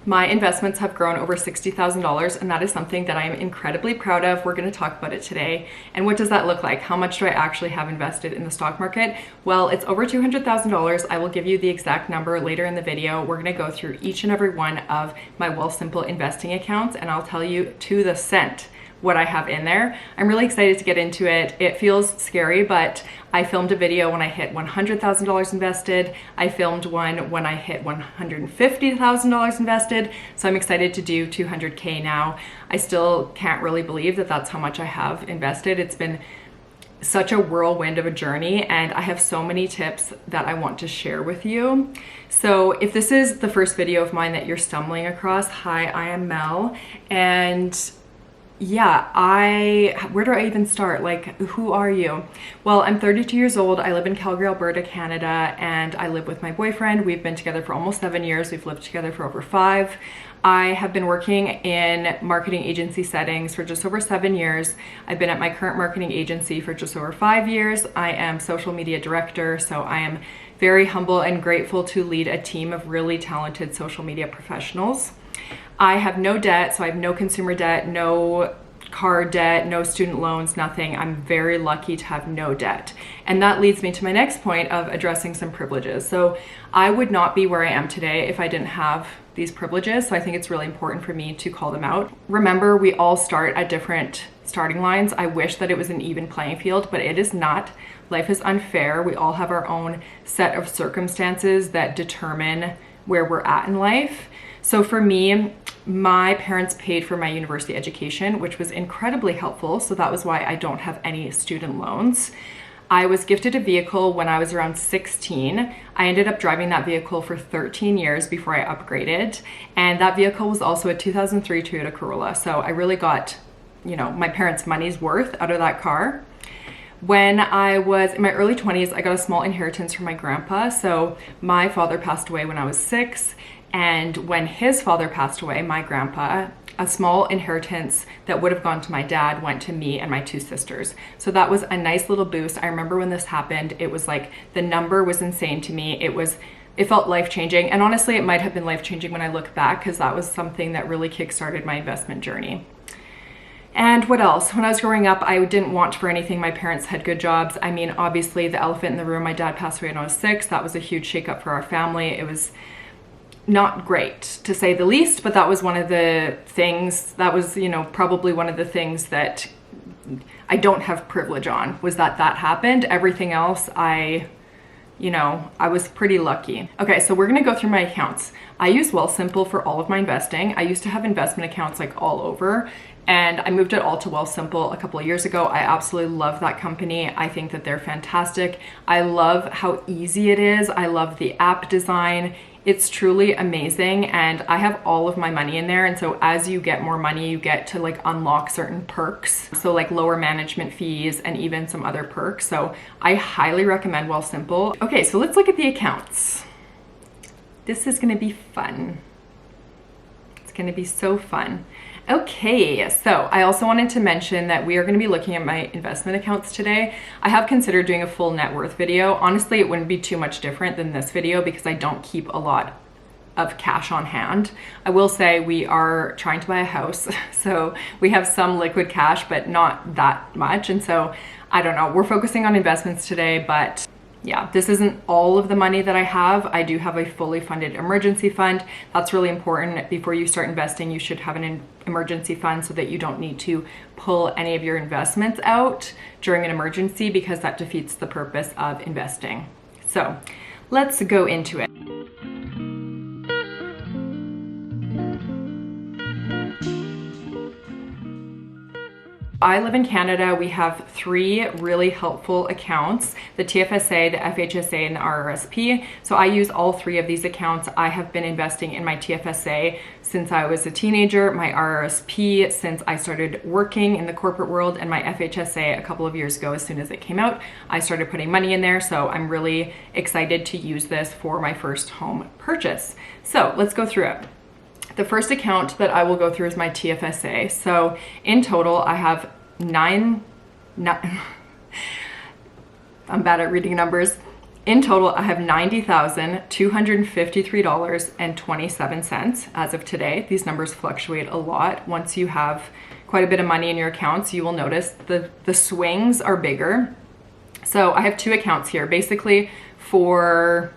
My investments have grown over $60,000, and that is something that I am incredibly proud of. We're going to talk about it today. And what does that look like? How much do I actually have invested in the stock market? Well, it's over $200,000. I will give you the exact number later in the video. We're going to go through each and every one of my Wealthsimple investing accounts, and I'll tell you to the cent what I have in there. I'm really excited to get into it. It feels scary, but I filmed a video when I hit $100,000 invested. I filmed one when I hit $150,000 invested. So I'm excited to do 200K now. I still can't really believe that that's how much I have invested. It's been such a whirlwind of a journey, and I have so many tips that I want to share with you. So if this is the first video of mine that you're stumbling across, hi, I am Mel, and yeah, where do I even start? Like, who are you? Well, I'm 32 years old. I live in Calgary, Alberta, Canada, and I live with my boyfriend. We've been together for almost 7 years. We've lived together for over 5. I have been working in marketing agency settings for just over 7 years. I've been at my current marketing agency for just over 5 years. I am social media director, so I am very humble and grateful to lead a team of really talented social media professionals. I have no debt, so I have no consumer debt, no car debt, no student loans, nothing. I'm very lucky to have no debt. And that leads me to my next point of addressing some privileges. So I would not be where I am today if I didn't have these privileges. So I think it's really important for me to call them out. Remember, we all start at different starting lines. I wish that it was an even playing field, but it is not. Life is unfair. We all have our own set of circumstances that determine where we're at in life. So for me, my parents paid for my university education, which was incredibly helpful. So that was why I don't have any student loans. I was gifted a vehicle when I was around 16. I ended up driving that vehicle for 13 years before I upgraded. And that vehicle was also a 2003 Toyota Corolla. So I really got, my parents' money's worth out of that car. When I was in my early 20s, I got a small inheritance from my grandpa. So my father passed away when I was 6. And when his father passed away, my grandpa, a small inheritance that would have gone to my dad went to me and my 2 sisters. So that was a nice little boost. I remember when this happened, it was like the number was insane to me. It felt life-changing. And honestly, it might have been life-changing when I look back, because that was something that really kickstarted my investment journey. And what else? When I was growing up, I didn't want for anything. My parents had good jobs. I mean, obviously the elephant in the room, my dad passed away when I was 6. That was a huge shakeup for our family. It was not great, to say the least, but that was one of the things, that was, probably one of the things that I don't have privilege on, was that happened. Everything else, I was pretty lucky. Okay, so we're gonna go through my accounts. I use Wealthsimple for all of my investing. I used to have investment accounts like all over, and I moved it all to Wealthsimple a couple of years ago. I absolutely love that company. I think that they're fantastic. I love how easy it is. I love the app design. It's truly amazing, and I have all of my money in there. And so as you get more money, you get to like unlock certain perks. So like lower management fees and even some other perks. So I highly recommend Wealthsimple. Okay, so let's look at the accounts. This is gonna be fun. It's gonna be so fun. Okay, so I also wanted to mention that we are going to be looking at my investment accounts today. I have considered doing a full net worth video. Honestly, it wouldn't be too much different than this video because I don't keep a lot of cash on hand. I will say we are trying to buy a house, so we have some liquid cash, but not that much. And so I don't know, we're focusing on investments today, but yeah, this isn't all of the money that I have. I do have a fully funded emergency fund. That's really important. Before you start investing, you should have an emergency fund so that you don't need to pull any of your investments out during an emergency, because that defeats the purpose of investing. So let's go into it. I live in Canada. We have 3 really helpful accounts, the TFSA, the FHSA, and the RRSP. So I use all 3 of these accounts. I have been investing in my TFSA since I was a teenager, my RRSP since I started working in the corporate world, and my FHSA a couple of years ago. As soon as it came out, I started putting money in there. So I'm really excited to use this for my first home purchase. So let's go through it. The first account that I will go through is my TFSA. So in total, I have 9 I'm bad at reading numbers. In total, I have $90,253.27 as of today. These numbers fluctuate a lot. Once you have quite a bit of money in your accounts, you will notice the swings are bigger. So I have two accounts here. Basically, for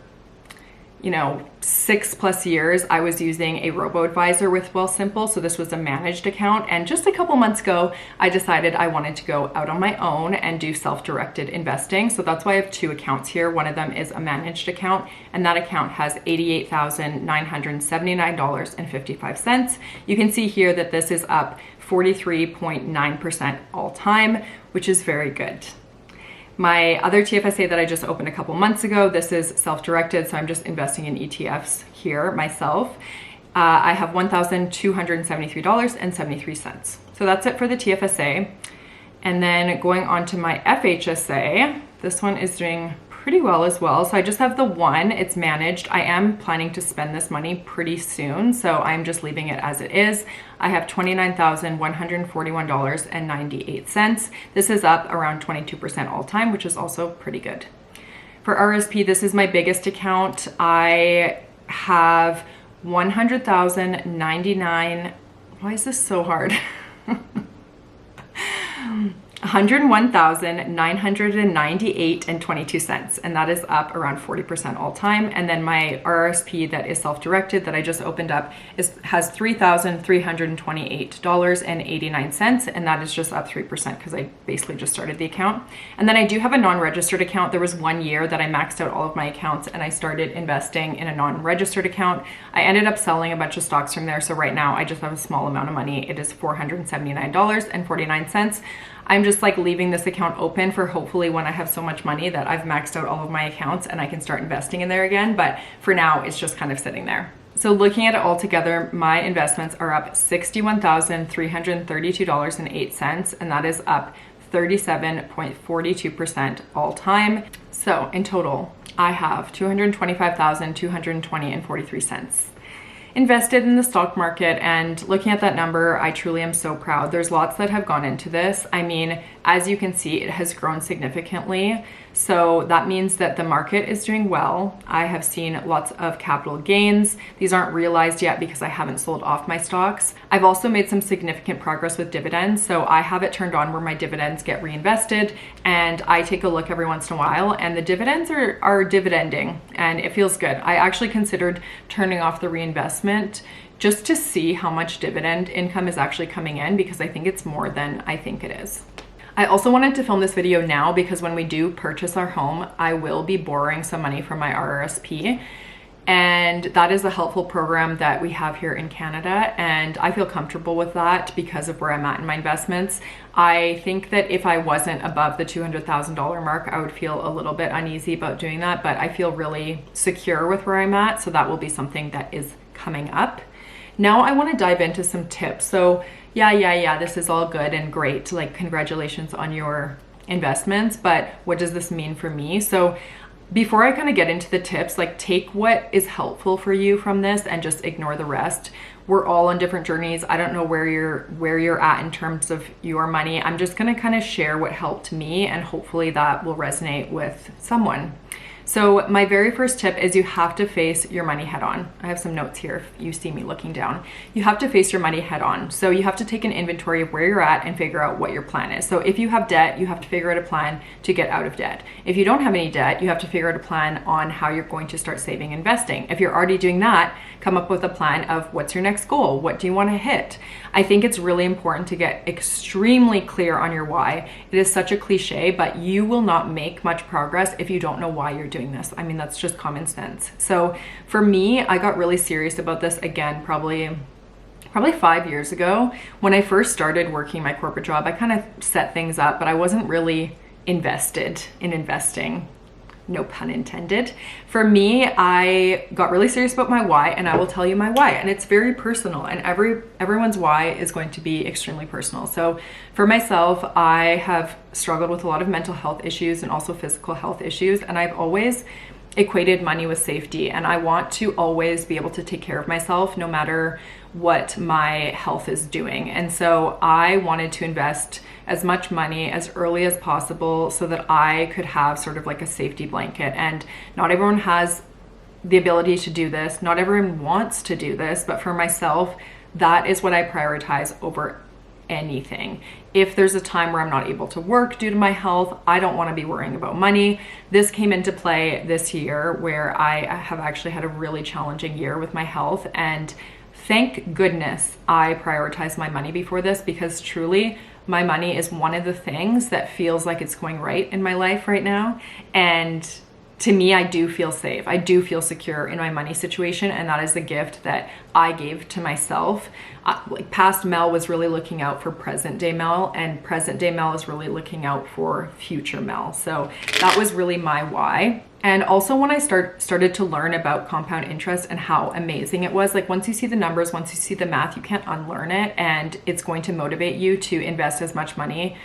6+ years, I was using a robo-advisor with Wealthsimple. So this was a managed account. And just a couple months ago, I decided I wanted to go out on my own and do self-directed investing. So that's why I have two accounts here. One of them is a managed account, and that account has $88,979.55. You can see here that this is up 43.9% all time, which is very good. My other TFSA that I just opened a couple months ago, this is self-directed, so I'm just investing in ETFs here myself. I have $1,273.73. So that's it for the TFSA. And then going on to my FHSA, this one is doing pretty well as well. So I just have the one, it's managed. I am planning to spend this money pretty soon, so I'm just leaving it as it is. I have $29,141.98. This is up around 22% all time, which is also pretty good. For RSP, this is my biggest account. I have 100,099, why is this so hard? $101,998.22, and that is up around 40% all time. And then my RRSP that is self-directed that I just opened up has $3,328.89, and that is just up 3% because I basically just started the account. And then I do have a non-registered account. There was 1 year that I maxed out all of my accounts and I started investing in a non-registered account. I ended up selling a bunch of stocks from there, so right now I just have a small amount of money. It is $479.49. I'm just like leaving this account open for hopefully when I have so much money that I've maxed out all of my accounts and I can start investing in there again. But for now, it's just kind of sitting there. So looking at it all together, my investments are up $61,332.08, and that is up 37.42% all time. So in total, I have $225,220.43 invested in the stock market, and looking at that number, I truly am so proud. There's lots that have gone into this. I mean, as you can see, it has grown significantly. So that means that the market is doing well. I have seen lots of capital gains. These aren't realized yet because I haven't sold off my stocks. I've also made some significant progress with dividends. So I have it turned on where my dividends get reinvested, and I take a look every once in a while, and the dividends are dividending and it feels good. I actually considered turning off the reinvestment just to see how much dividend income is actually coming in, because I think it's more than I think it is. I also wanted to film this video now because when we do purchase our home, I will be borrowing some money from my RRSP. And that is a helpful program that we have here in Canada, and I feel comfortable with that because of where I'm at in my investments. I think that if I wasn't above the $200,000 mark, I would feel a little bit uneasy about doing that, but I feel really secure with where I'm at, so that will be something that is coming up. Now I want to dive into some tips. So yeah, this is all good and great. Like, congratulations on your investments, but what does this mean for me? So before I kind of get into the tips, like, take what is helpful for you from this and just ignore the rest. We're all on different journeys. I don't know where you're at in terms of your money. I'm just going to kind of share what helped me, and hopefully that will resonate with someone. So my very first tip is you have to face your money head on. I have some notes here if you see me looking down. You have to face your money head on. So you have to take an inventory of where you're at and figure out what your plan is. So if you have debt, you have to figure out a plan to get out of debt. If you don't have any debt, you have to figure out a plan on how you're going to start saving and investing. If you're already doing that, come up with a plan of what's your next goal? What do you want to hit? I think it's really important to get extremely clear on your why. It is such a cliche, but you will not make much progress if you don't know why you're doing this. I mean, that's just common sense. So for me, I got really serious about this again, probably 5 years ago. When I first started working my corporate job, I kind of set things up, but I wasn't really invested in investing. No pun intended. For me, I got really serious about my why, and I will tell you my why. And it's very personal, and everyone's why is going to be extremely personal. So for myself, I have struggled with a lot of mental health issues and also physical health issues. And I've always equated money with safety, and I want to always be able to take care of myself no matter what my health is doing. And so I wanted to invest as much money as early as possible so that I could have sort of like a safety blanket. And not everyone has the ability to do this. Not everyone wants to do this, but for myself, that is what I prioritize over anything. If there's a time where I'm not able to work due to my health, I don't want to be worrying about money. This came into play this year where I have actually had a really challenging year with my health, and thank goodness I prioritized my money before this, because truly my money is one of the things that feels like it's going right in my life right now. And to me, I do feel safe. I do feel secure in my money situation, and that is the gift that I gave to myself. Like past Mel was really looking out for present day Mel, and present day Mel is really looking out for future Mel. So that was really my why. And also when I started to learn about compound interest and how amazing it was, like once you see the numbers, once you see the math, you can't unlearn it, and it's going to motivate you to invest as much money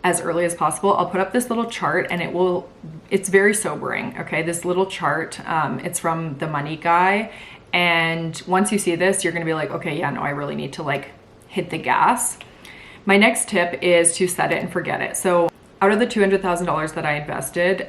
as early as possible. I'll put up this little chart, and it's very sobering, okay? This little chart, it's from the Money Guy. And once you see this, you're gonna be like, okay, yeah, no, I really need to like hit the gas. My next tip is to set it and forget it. So out of the $200,000 that I invested,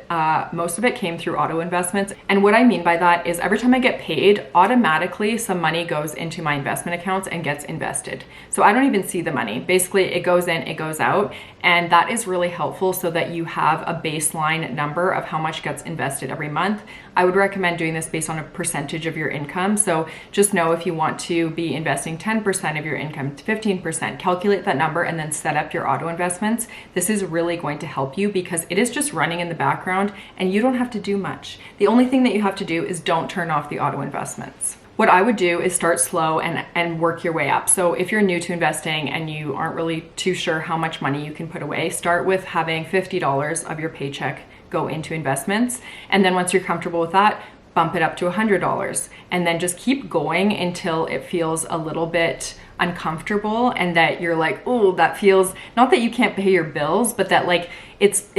most of it came through auto investments. And what I mean by that is every time I get paid, automatically some money goes into my investment accounts and gets invested. So I don't even see the money. Basically, it goes in, it goes out. And that is really helpful so that you have a baseline number of how much gets invested every month. I would recommend doing this based on a percentage of your income. So just know if you want to be investing 10% of your income to 15%, calculate that number and then set up your auto investments. This is really going to help you because it is just running in the background and you don't have to do much. The only thing that you have to do is don't turn off the auto investments. What I would do is start slow and work your way up. So if you're new to investing and you aren't really too sure how much money you can put away, start with having $50 of your paycheck go into investments. And then once you're comfortable with that, bump it up to $100. And then just keep going until it feels a little bit uncomfortable and that you're like, oh, that feels, not that you can't pay your bills, but that like it's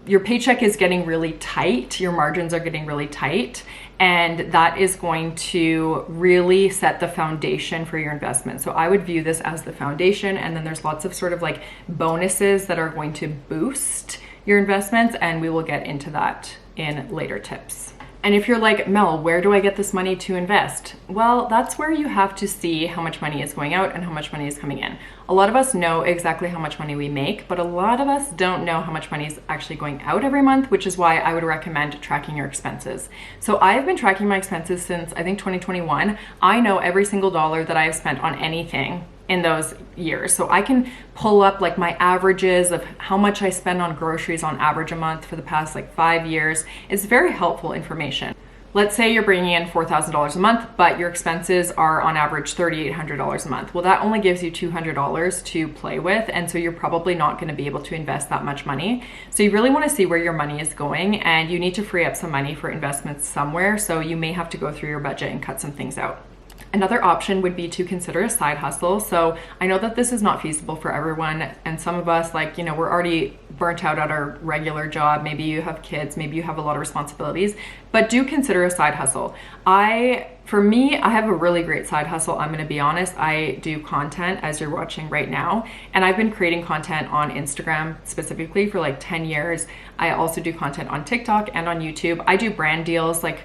your paycheck is getting really tight, your margins are getting really tight, and that is going to really set the foundation for your investment. So I would view this as the foundation, and then there's lots of sort of like bonuses that are going to boost your investments, and we will get into that in later tips. And if you're like, Mel, where do I get this money to invest? Well, that's where you have to see how much money is going out and how much money is coming in. A lot of us know exactly how much money we make, but a lot of us don't know how much money is actually going out every month, which is why I would recommend tracking your expenses. So I've been tracking my expenses since I think 2021. I know every single dollar that I have spent on anything in those years. So I can pull up like my averages of how much I spend on groceries on average a month for the past like 5 years. It's very helpful information. Let's say you're bringing in $4,000 a month, but your expenses are on average $3,800 a month. Well, that only gives you $200 to play with. And so you're probably not going to be able to invest that much money. So you really want to see where your money is going, and you need to free up some money for investments somewhere. So you may have to go through your budget and cut some things out. Another option would be to consider a side hustle. So I know that this is not feasible for everyone. And some of us, like, you know, we're already burnt out at our regular job. Maybe you have kids, maybe you have a lot of responsibilities, but do consider a side hustle. For me, I have a really great side hustle. I'm going to be honest. I do content as you're watching right now. And I've been creating content on Instagram specifically for like 10 years. I also do content on TikTok and on YouTube. I do brand deals like,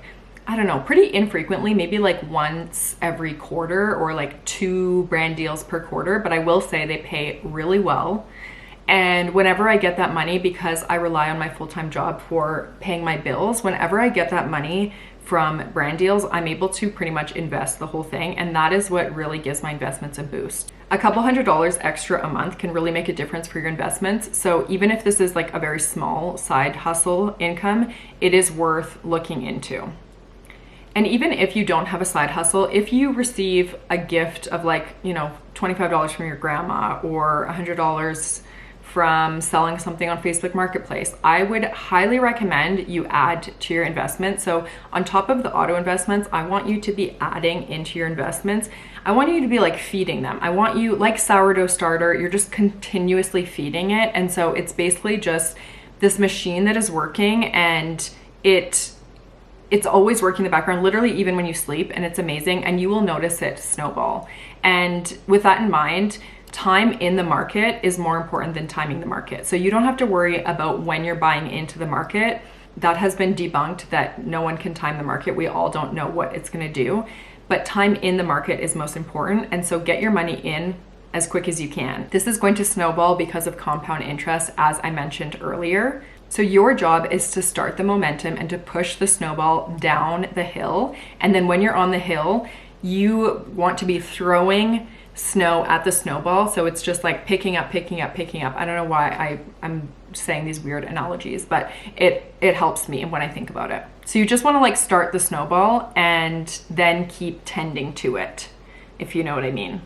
I don't know, pretty infrequently, maybe like once every quarter or like 2 brand deals per quarter, but I will say they pay really well. And whenever I get that money, because I rely on my full-time job for paying my bills, whenever I get that money from brand deals, I'm able to pretty much invest the whole thing. And that is what really gives my investments a boost. A couple $100 extra a month can really make a difference for your investments. So even if this is like a very small side hustle income, it is worth looking into. And even if you don't have a side hustle, if you receive a gift of like, you know, $25 from your grandma or $100 from selling something on Facebook Marketplace, I would highly recommend you add to your investment. So on top of the auto investments, I want you to be adding into your investments. I want you to be like feeding them. I want you, like sourdough starter, you're just continuously feeding it. And so it's basically just this machine that is working, and it's always working in the background, literally even when you sleep, and it's amazing, and you will notice it snowball. And with that in mind, time in the market is more important than timing the market. So you don't have to worry about when you're buying into the market. That has been debunked, that no one can time the market. We all don't know what it's going to do, but time in the market is most important. And so get your money in as quick as you can. This is going to snowball because of compound interest, as I mentioned earlier. So your job is to start the momentum and to push the snowball down the hill. And then when you're on the hill, you want to be throwing snow at the snowball. So it's just like picking up, picking up, picking up. I don't know why I'm saying these weird analogies, but it helps me when I think about it. So you just want to like start the snowball and then keep tending to it, if you know what I mean.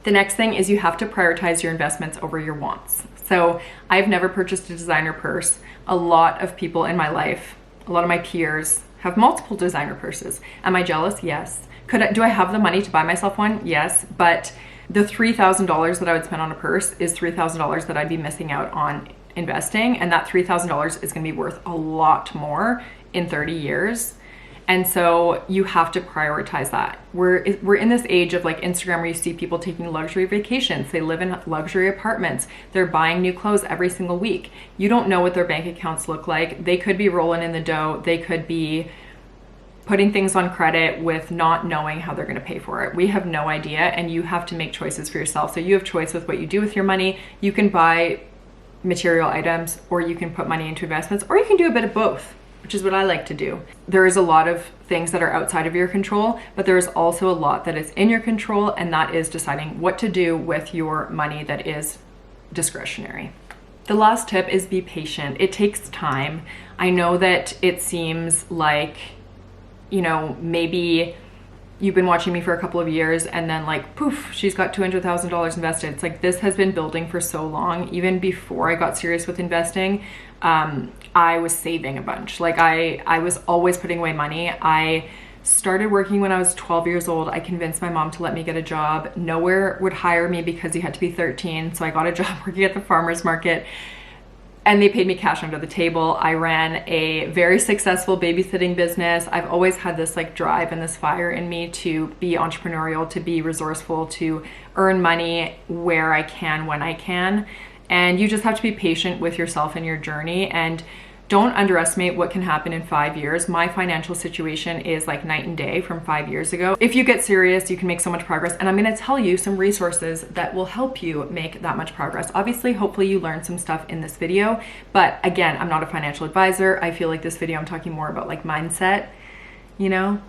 The next thing is you have to prioritize your investments over your wants. So I've never purchased a designer purse. A lot of people in my life, a lot of my peers have multiple designer purses. Am I jealous? Yes. Do I have the money to buy myself one? Yes. But the $3,000 that I would spend on a purse is $3,000 that I'd be missing out on investing. And that $3,000 is going to be worth a lot more in 30 years. And so you have to prioritize that. We're in this age of like Instagram where you see people taking luxury vacations. They live in luxury apartments. They're buying new clothes every single week. You don't know what their bank accounts look like. They could be rolling in the dough. They could be putting things on credit with not knowing how they're going to pay for it. We have no idea, and you have to make choices for yourself. So you have choice with what you do with your money. You can buy material items, or you can put money into investments, or you can do a bit of both, which is what I like to do. There is a lot of things that are outside of your control, but there is also a lot that is in your control, and that is deciding what to do with your money that is discretionary. The last tip is be patient. It takes time. I know that it seems like, you know, maybe you've been watching me for a couple of years and then like, poof, she's got $200,000 invested. It's like, this has been building for so long. Even before I got serious with investing, I was saving a bunch. Like I was always putting away money. I started working when I was 12 years old. I convinced my mom to let me get a job. Nowhere would hire me because you had to be 13. So I got a job working at the farmer's market, and they paid me cash under the table. I ran a very successful babysitting business. I've always had this like drive and this fire in me to be entrepreneurial, to be resourceful, to earn money where I can, when I can. And you just have to be patient with yourself and your journey, and don't underestimate what can happen in 5 years. My financial situation is like night and day from 5 years ago. If you get serious, you can make so much progress. And I'm gonna tell you some resources that will help you make that much progress. Obviously, hopefully you learned some stuff in this video, but again, I'm not a financial advisor. I feel like this video, I'm talking more about like mindset, you know,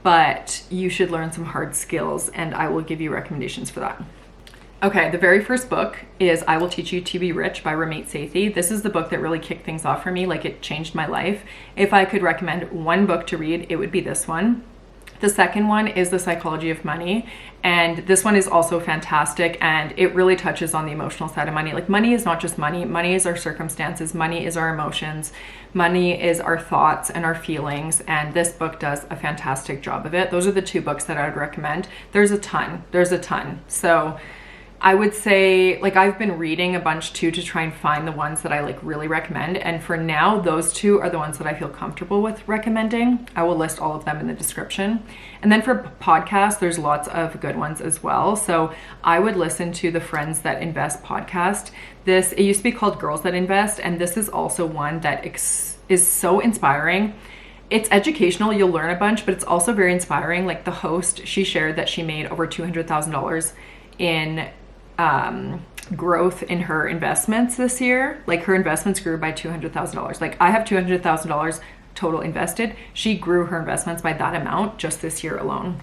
but you should learn some hard skills, and I will give you recommendations for that. Okay, the very first book is I Will Teach You to Be Rich by Ramit Sethi. This is the book that really kicked things off for me. Like, it changed my life. If I could recommend one book to read, it would be this one. The second one is The Psychology of Money. And this one is also fantastic, and it really touches on the emotional side of money. Like, money is not just money. Money is our circumstances. Money is our emotions. Money is our thoughts and our feelings. And this book does a fantastic job of it. Those are the two books that I would recommend. There's a ton. So I would say, like, I've been reading a bunch too to try and find the ones that I like really recommend. And for now, those two are the ones that I feel comfortable with recommending. I will list all of them in the description. And then for podcasts, there's lots of good ones as well. So I would listen to the Friends That Invest podcast. It used to be called Girls That Invest. And this is also one that is so inspiring. It's educational, you'll learn a bunch, but it's also very inspiring. Like, the host, she shared that she made over $200,000 in growth in her investments this year. Like, her investments grew by $200,000. Like, I have $200,000 total invested. She grew her investments by that amount just this year alone.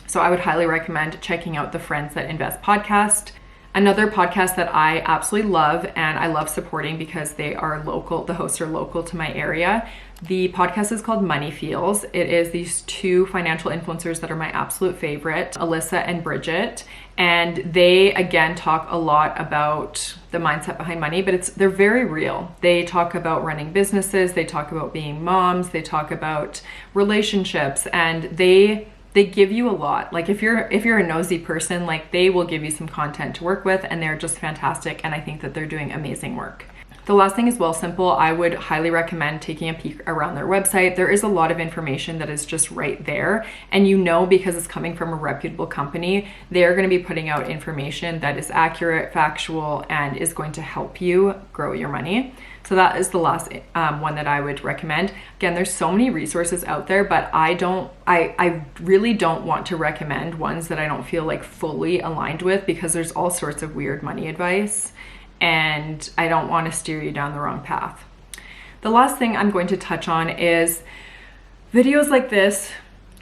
So I would highly recommend checking out the Friends That Invest podcast. Another podcast that I absolutely love and I love supporting because they are local, the hosts are local to my area. The podcast is called Money Feels. It is these two financial influencers that are my absolute favorite, Alyssa and Bridget. And they, again, talk a lot about the mindset behind money, but they're very real. They talk about running businesses. They talk about being moms. They talk about relationships, and they give you a lot. Like, if you're a nosy person, like, they will give you some content to work with, and they're just fantastic. And I think that they're doing amazing work. The last thing is Wealthsimple. I would highly recommend taking a peek around their website. There is a lot of information that is just right there. And you know, because it's coming from a reputable company, they're going to be putting out information that is accurate, factual, and is going to help you grow your money. So that is the last one that I would recommend. Again, there's so many resources out there, but I really don't want to recommend ones that I don't feel like fully aligned with, because there's all sorts of weird money advice and I don't want to steer you down the wrong path. The last thing I'm going to touch on is videos like this.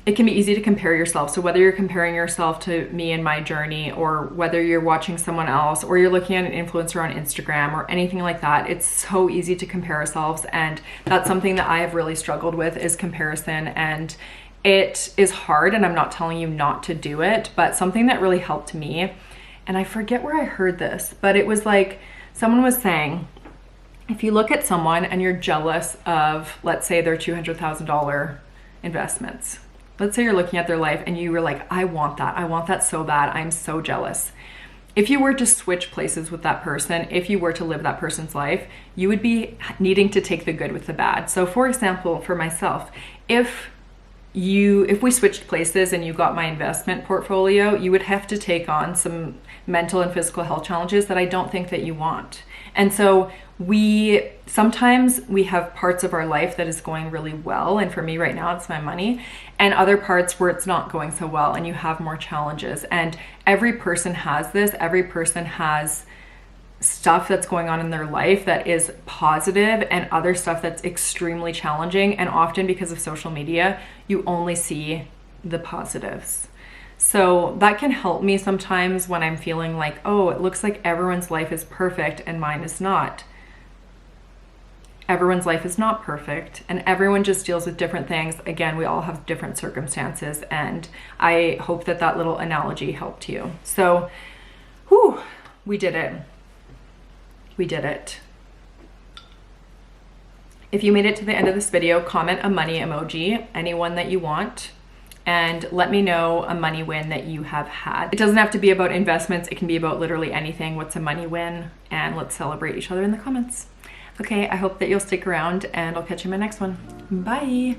It can be easy to compare yourself. So whether you're comparing yourself to me and my journey, or whether you're watching someone else, or you're looking at an influencer on Instagram or anything like that, it's so easy to compare ourselves. And that's something that I have really struggled with, is comparison. And it is hard, and I'm not telling you not to do it, but something that really helped me, and I forget where I heard this, but it was like, someone was saying, if you look at someone and you're jealous of, let's say, their $200,000 investments, let's say you're looking at their life and you were like, I want that so bad, I'm so jealous. If you were to switch places with that person, if you were to live that person's life, you would be needing to take the good with the bad. So for example, for myself, if we switched places and you got my investment portfolio, you would have to take on some mental and physical health challenges that I don't think that you want. And so sometimes we have parts of our life that is going really well, and for me right now it's my money, and other parts where it's not going so well and you have more challenges. And every person has this. Every person has stuff that's going on in their life that is positive, and other stuff that's extremely challenging. And often, because of social media, you only see the positives. So that can help me sometimes when I'm feeling like, oh, it looks like everyone's life is perfect and mine is not. Everyone's life is not perfect, and everyone just deals with different things. Again, we all have different circumstances, and I hope that that little analogy helped you. So, we did it. We did it. If you made it to the end of this video, comment a money emoji, anyone that you want, and let me know a money win that you have had. It doesn't have to be about investments. It can be about literally anything. What's a money win? And let's celebrate each other in the comments. Okay, I hope that you'll stick around, and I'll catch you in my next one. Bye.